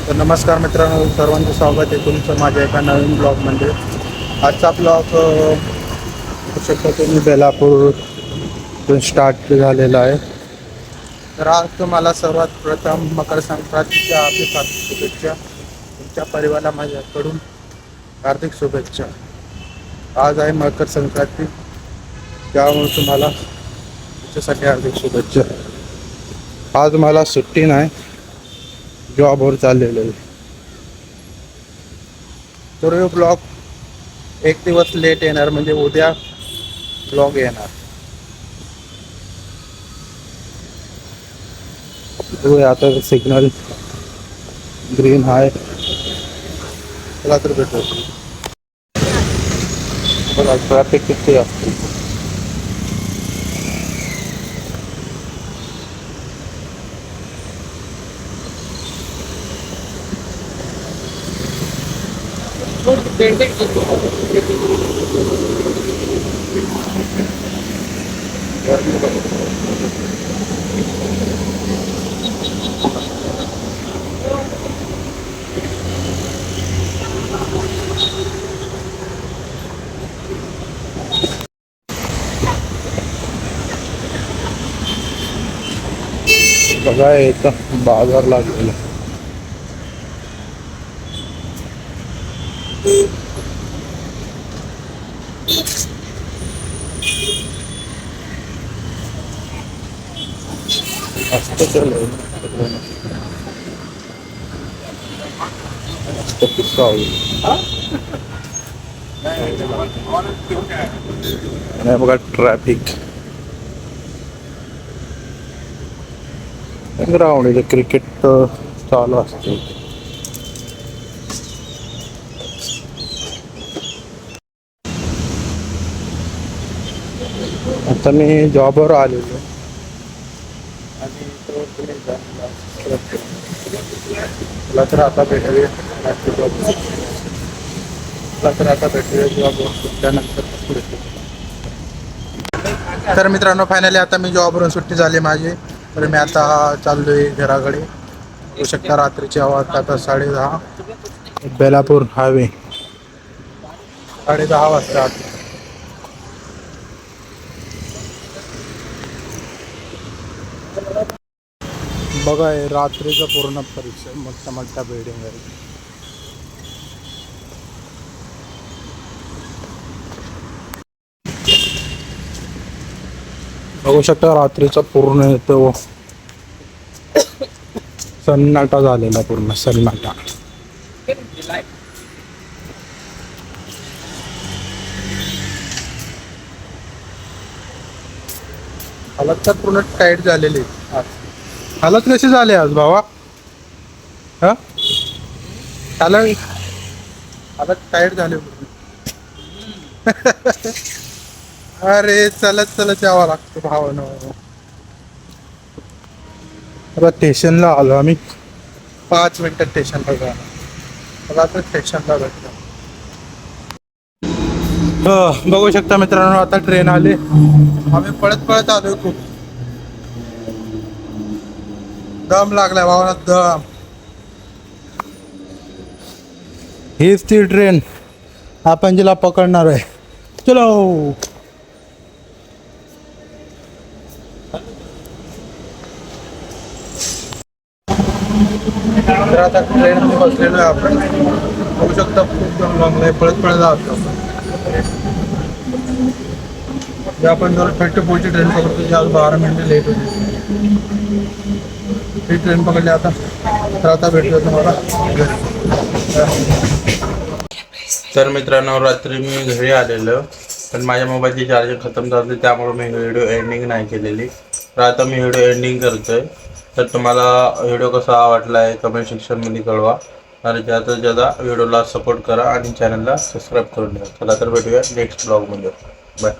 तर नमस्कार मित्रांनो, सर्वांचं स्वागत आहे तुमचं माझ्या एका नवीन ब्लॉगमध्ये. आजचा ब्लॉग बघू शकता तुम्ही बेलापूरतून स्टार्ट झालेला आहे. तर आज तुम्हाला सर्वात प्रथम मकर संक्रांतीच्या हार्दिक शुभेच्छा. तुमच्या परिवाराला माझ्याकडून हार्दिक शुभेच्छा. आज आहे मकर संक्रांती, त्यामुळे तुम्हाला त्याच्यासाठी हार्दिक शुभेच्छा. आज मला सुट्टी नाही, जॉबवर चाललेलो आहे. तर ब्लॉग एक दिवस लेट येणार, म्हणजे उद्या ब्लॉग येणार. आता सिग्नल ग्रीन आहे, चला तर भेटू. बघा ट्रॅफिक किती असते. बघा इथं बाजार लागलेला. मस्त चालू मस्त किस्सा आणि बघा ट्रॅफिक. ग्राउंड इथे क्रिकेट चालू असते. आता मी जॉबवर आलेलो आणि तुला तर आता भेटूया जॉबवर सुटल्यानंतर. तर मित्रांनो, फायनली आता मी जॉबवरून सुट्टी झाली माझी. तर मी आता चाललोय घराकडे. होऊ शकता रात्रीची आवाज. आता 10:30 बेलापूर हायवे, 10:30 वाजता. बघा हे रात्रीचं पूर्ण परिसर, मोठ्या मोठ्या बिल्डिंग आहे. बघू शकता रात्रीचा पूर्ण येतो सन्नाटा झालेला, पूर्ण सन्नाटा. हालत तर पूर्ण टाईट झालेली. हालत कशी झाली आज भावा? हा, हालत टाईट झाली. अरे चलत चलत यावं लागतं भावानं. आता स्टेशनला आलो आम्ही. 5 मिनिटात स्टेशनला जाणार. मला आता स्टेशनला भेटतो. बघू शकता मित्रांनो, आता ट्रेन आली. आम्ही पळत पळत आलोय. खूप दम लागलाय भावाला, दम. हीच ती ट्रेन आपण जिला पकडणार आहे. चलो. तर आता ट्रेन बसलेलो आहे आपण. बघू शकता खूप दम लागलाय, पळत पळत जातो. आपण जर फेट्टोपूरची ट्रेन पकडतो, जी आज 12 मिनिटं लेट होती. ही ट्रेन पकडली आता. तर आता भेटलो तुम्हाला. तर मित्रांनो, रात्री मी घरी आलेलो, पण माझ्या मोबाईलची चार्जिंग खतम झाली, त्यामुळे मी व्हिडिओ एंडिंग नाही केलेली. तर आता मी व्हिडिओ एंडिंग करतोय. तर तुम्हाला व्हिडिओ कसा वाटला आहे कमेंट सेक्शनमध्ये कळवा. आणि ज्यादा ज्यादा व्हिडिओला सपोर्ट करा आणि चॅनलला सबस्क्राईब करून द्या. चला तर भेटूया नेक्स्ट ब्लॉगमध्ये. बाय.